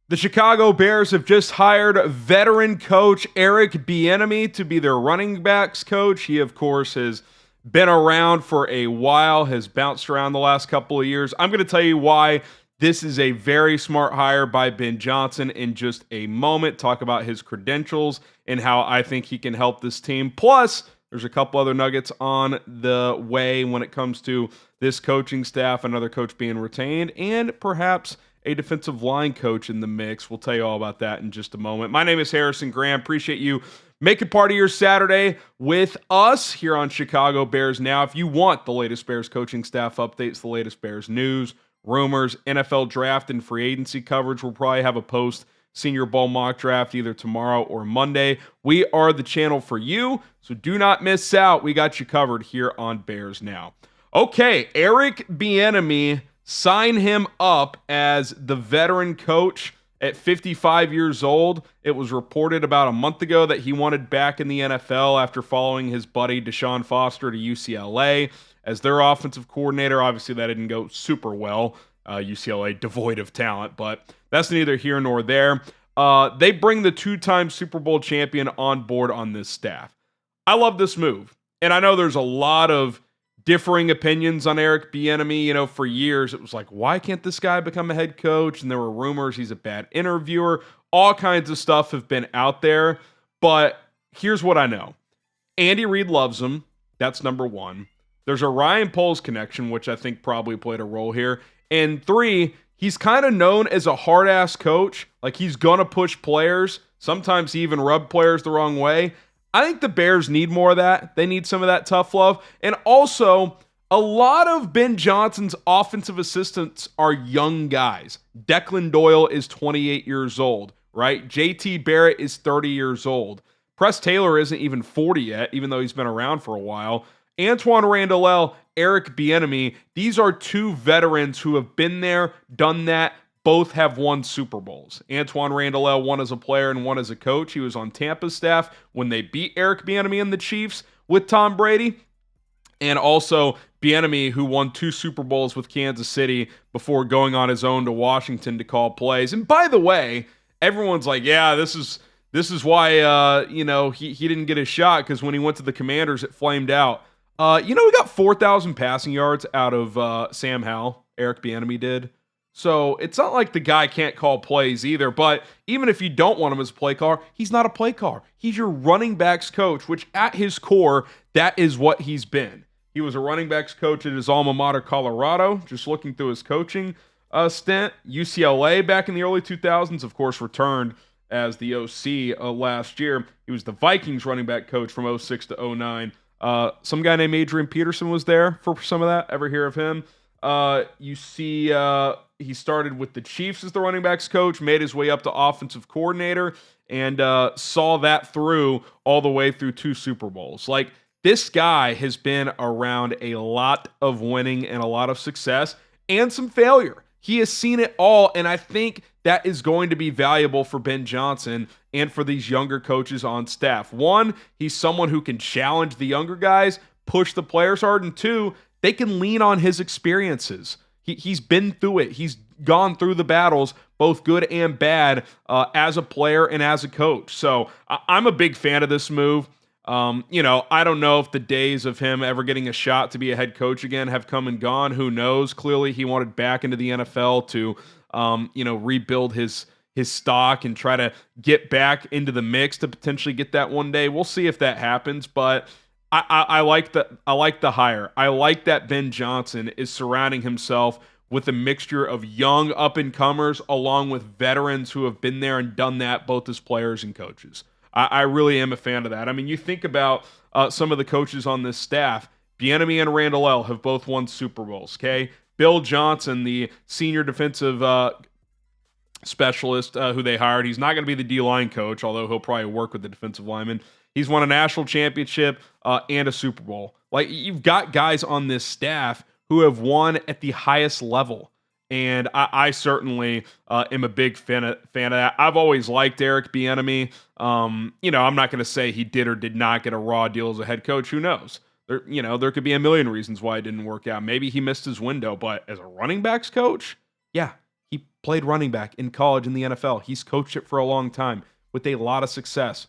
The Chicago Bears have just hired veteran coach Eric Bieniemy to be their running backs coach. He, of course, has been around for a while, has bounced around the last couple of years. I'm going to tell you why this is a very smart hire by Ben Johnson in just a moment. Talk about his credentials and how I think he can help this team. Plus, there's a couple other nuggets on the way when it comes to this coaching staff, another coach being retained, and perhaps a defensive line coach in the mix. We'll tell you all about that in just a moment. My name is Harrison Graham. Appreciate you making part of your Saturday with us here on Chicago Bears Now. If you want the latest Bears coaching staff updates, the latest Bears news, rumors, NFL draft, and free agency coverage, we'll probably have a post Senior Bowl mock draft either tomorrow or Monday. We are the channel for you, so do not miss out. We got you covered here on Bears Now. Okay, Eric Bieniemy, sign him up as the veteran coach at 55 years old. It was reported about a month ago that he wanted back in the NFL after following his buddy Deshaun Foster to UCLA as their offensive coordinator. Obviously, that didn't go super well. UCLA devoid of talent, but that's neither here nor there. They bring the two-time Super Bowl champion on board on this staff. I love this move, and I know there's a lot of differing opinions on Eric Bieniemy. For years it was like, why can't this guy become a head coach? And there were rumors he's a bad interviewer. All kinds of stuff have been out there, but here's what I know. Andy Reid loves him. That's number one. There's a Ryan Poles connection, which I think probably played a role here. And three, he's kind of known as a hard-ass coach. Like, he's going to push players. Sometimes he even rub players the wrong way. I think the Bears need more of that. They need some of that tough love. And also, a lot of Ben Johnson's offensive assistants are young guys. Declan Doyle is 28 years old, right? JT Barrett is 30 years old. Press Taylor isn't even 40 yet, even though he's been around for a while. Antoine Randall, Eric Bieniemy, these are two veterans who have been there, done that. Both have won Super Bowls. Antoine Randall, one as a player and one as a coach. He was on Tampa's staff when they beat Eric Bieniemy and the Chiefs with Tom Brady. And also Bieniemy, who won 2 Super Bowls with Kansas City before going on his own to Washington to call plays. And by the way, everyone's like, yeah, this is why he didn't get a shot, because when he went to the Commanders, it flamed out. We got 4,000 passing yards out of Sam Howell. Eric Bieniemy did. So it's not like the guy can't call plays either, but even if you don't want him as a play caller, he's not a play caller. He's your running backs coach, which at his core, that is what he's been. He was a running backs coach at his alma mater, Colorado, just looking through his coaching stint. UCLA back in the early 2000s, of course, returned as the OC last year. He was the Vikings running back coach from 06 to 09. Some guy named Adrian Peterson was there for some of that. Ever hear of him? You see he started with the Chiefs as the running backs coach, made his way up to offensive coordinator, and saw that through all the way through 2 Super Bowls. Like, this guy has been around a lot of winning and a lot of success and some failure. He has seen it all, and I think that is going to be valuable for Ben Johnson and for these younger coaches on staff. One, he's someone who can challenge the younger guys, push the players hard, and two, they can lean on his experiences. He's been through it. He's gone through the battles, both good and bad, as a player and as a coach. So I'm a big fan of this move. I don't know if the days of him ever getting a shot to be a head coach again have come and gone. Who knows? Clearly, he wanted back into the NFL to, rebuild his stock and try to get back into the mix to potentially get that one day. We'll see if that happens, but I like the hire. I like that Ben Johnson is surrounding himself with a mixture of young up-and-comers along with veterans who have been there and done that, both as players and coaches. I really am a fan of that. I mean, you think about some of the coaches on this staff. Bieniemy and Randall have both won Super Bowls, okay? Bill Johnson, the senior defensive specialist who they hired, he's not going to be the D-line coach, although he'll probably work with the defensive linemen. He's won a national championship and a Super Bowl. Like, you've got guys on this staff who have won at the highest level. And I certainly am a big fan of that. I've always liked Eric Bieniemy. I'm not going to say he did or did not get a raw deal as a head coach. Who knows? There could be a million reasons why it didn't work out. Maybe he missed his window. But as a running backs coach, yeah, he played running back in college in the NFL. He's coached it for a long time with a lot of success.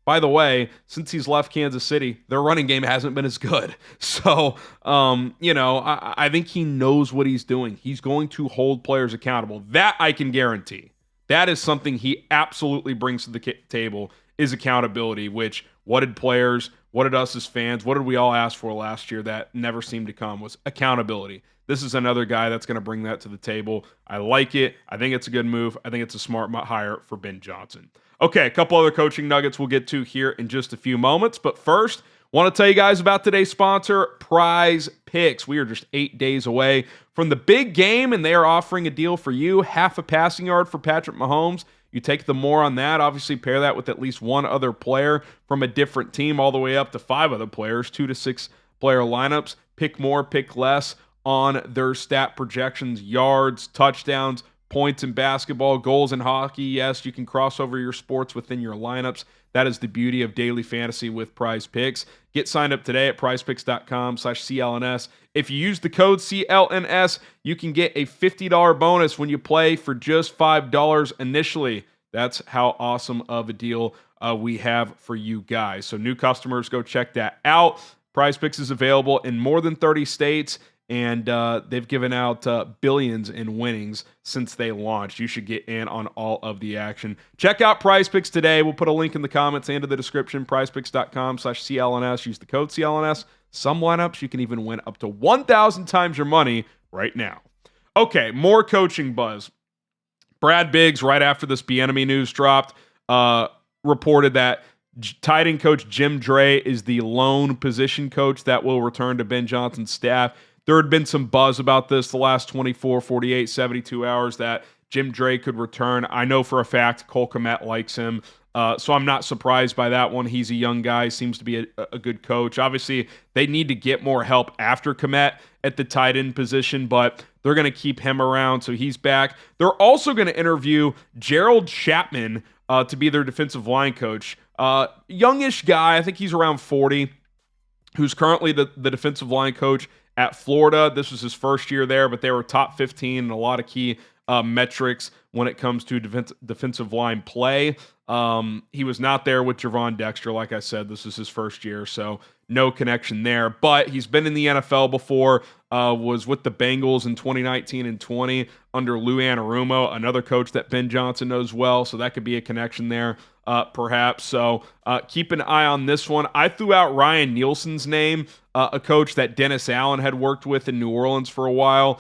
By the way, since he's left Kansas City, their running game hasn't been as good. So, I think he knows what he's doing. He's going to hold players accountable. That I can guarantee. That is something he absolutely brings to the table, is accountability, which what did players, what did us as fans, what did we all ask for last year that never seemed to come, was accountability. This is another guy that's going to bring that to the table. I like it. I think it's a good move. I think it's a smart hire for Ben Johnson. Okay, a couple other coaching nuggets we'll get to here in just a few moments. But first, want to tell you guys about today's sponsor, PrizePicks. We are just 8 days away from the big game, and they are offering a deal for you, half a passing yard for Patrick Mahomes. You take the more on that, obviously pair that with at least one other player from a different team, all the way up to 5 other players, 2 to 6 player lineups. Pick more, pick less on their stat projections, yards, touchdowns, points in basketball, goals in hockey. Yes, you can cross over your sports within your lineups. That is the beauty of daily fantasy with PrizePicks. Get signed up today at prizepicks.com/CLNS. If you use the code CLNS, you can get a $50 bonus when you play for just $5 initially. That's how awesome of a deal we have for you guys. So new customers, go check that out. PrizePicks is available in more than 30 states. And they've given out billions in winnings since they launched. You should get in on all of the action. Check out PrizePicks today. We'll put a link in the comments and in the description. PrizePicks.com/CLNS. Use the code CLNS. Some lineups you can even win up to 1,000 times your money right now. Okay, more coaching buzz. Brad Biggs, right after this Bieniemy news dropped, reported that tight end coach Jim Dray is the lone position coach that will return to Ben Johnson's staff. There had been some buzz about this the last 24, 48, 72 hours that Jim Dray could return. I know for a fact Cole Kmet likes him, so I'm not surprised by that one. He's a young guy, seems to be a good coach. Obviously, they need to get more help after Kmet at the tight end position, but they're going to keep him around, so he's back. They're also going to interview Gerald Chapman to be their defensive line coach. Youngish guy, I think he's around 40, who's currently the defensive line coach at Florida. This was his first year there, but they were top 15 in a lot of key metrics when it comes to defensive line play. He was not there with Javon Dexter. Like I said, this is his first year, so no connection there. But he's been in the NFL before, was with the Bengals in 2019 and 20 under Lou Anarumo, another coach that Ben Johnson knows well, so that could be a connection there, perhaps. So keep an eye on this one. I threw out Ryan Nielsen's name, a coach that Dennis Allen had worked with in New Orleans for a while.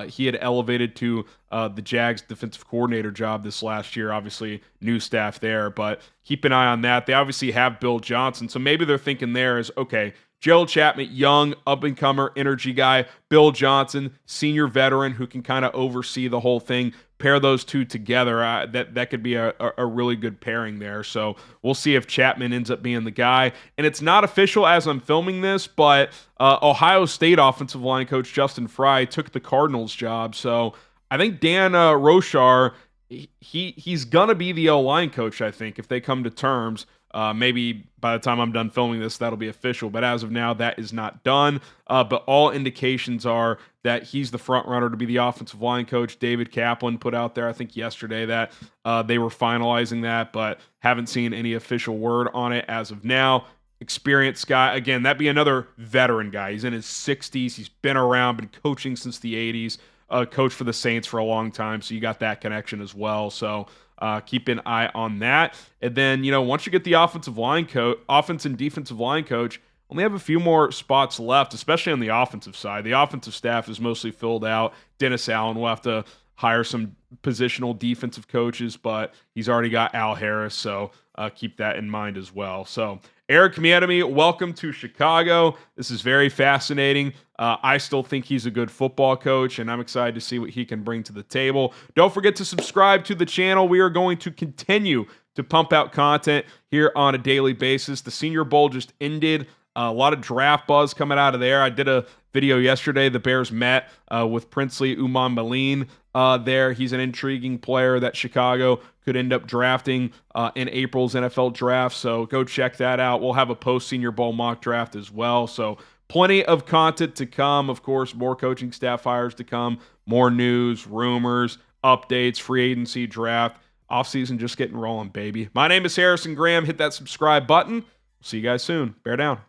He had elevated to the Jags defensive coordinator job this last year. Obviously, new staff there, but keep an eye on that. They obviously have Bill Johnson, so maybe they're thinking there is, okay, Gerald Chapman, young, up-and-comer, energy guy. Bill Johnson, senior veteran who can kind of oversee the whole thing. Pair those two together. That could be a really good pairing there. So we'll see if Chapman ends up being the guy. And it's not official as I'm filming this, but Ohio State offensive line coach Justin Fry took the Cardinals job. So I think Dan Rochar, he's going to be the O-line coach, I think, if they come to terms. Maybe by the time I'm done filming this, that'll be official. But as of now, that is not done. But all indications are that he's the front runner to be the offensive line coach. David Kaplan put out there, I think yesterday, that they were finalizing that, but haven't seen any official word on it as of now. Experienced guy. Again, that'd be another veteran guy. He's in his 60s. He's been around, been coaching since the 80s. Coached for the Saints for a long time, so you got that connection as well. So keep an eye on that. And then, once you get the offense and defensive line coach, only have a few more spots left, especially on the offensive side. The offensive staff is mostly filled out. Dennis Allen will have to hire some positional defensive coaches, but he's already got Al Harris, so keep that in mind as well. So Eric Bieniemy, welcome to Chicago. This is very fascinating. I still think he's a good football coach, and I'm excited to see what he can bring to the table. Don't forget to subscribe to the channel. We are going to continue to pump out content here on a daily basis. The Senior Bowl just ended. A lot of draft buzz coming out of there. I did a video yesterday. The Bears met with Princely Uman there. He's an intriguing player that Chicago could end up drafting in April's NFL draft. So go check that out. We'll have a post-Senior Bowl mock draft as well. So plenty of content to come. Of course, more coaching staff hires to come, more news, rumors, updates, free agency, draft, offseason just getting rolling, baby. My name is Harrison Graham. Hit that subscribe button. See you guys soon. Bear down.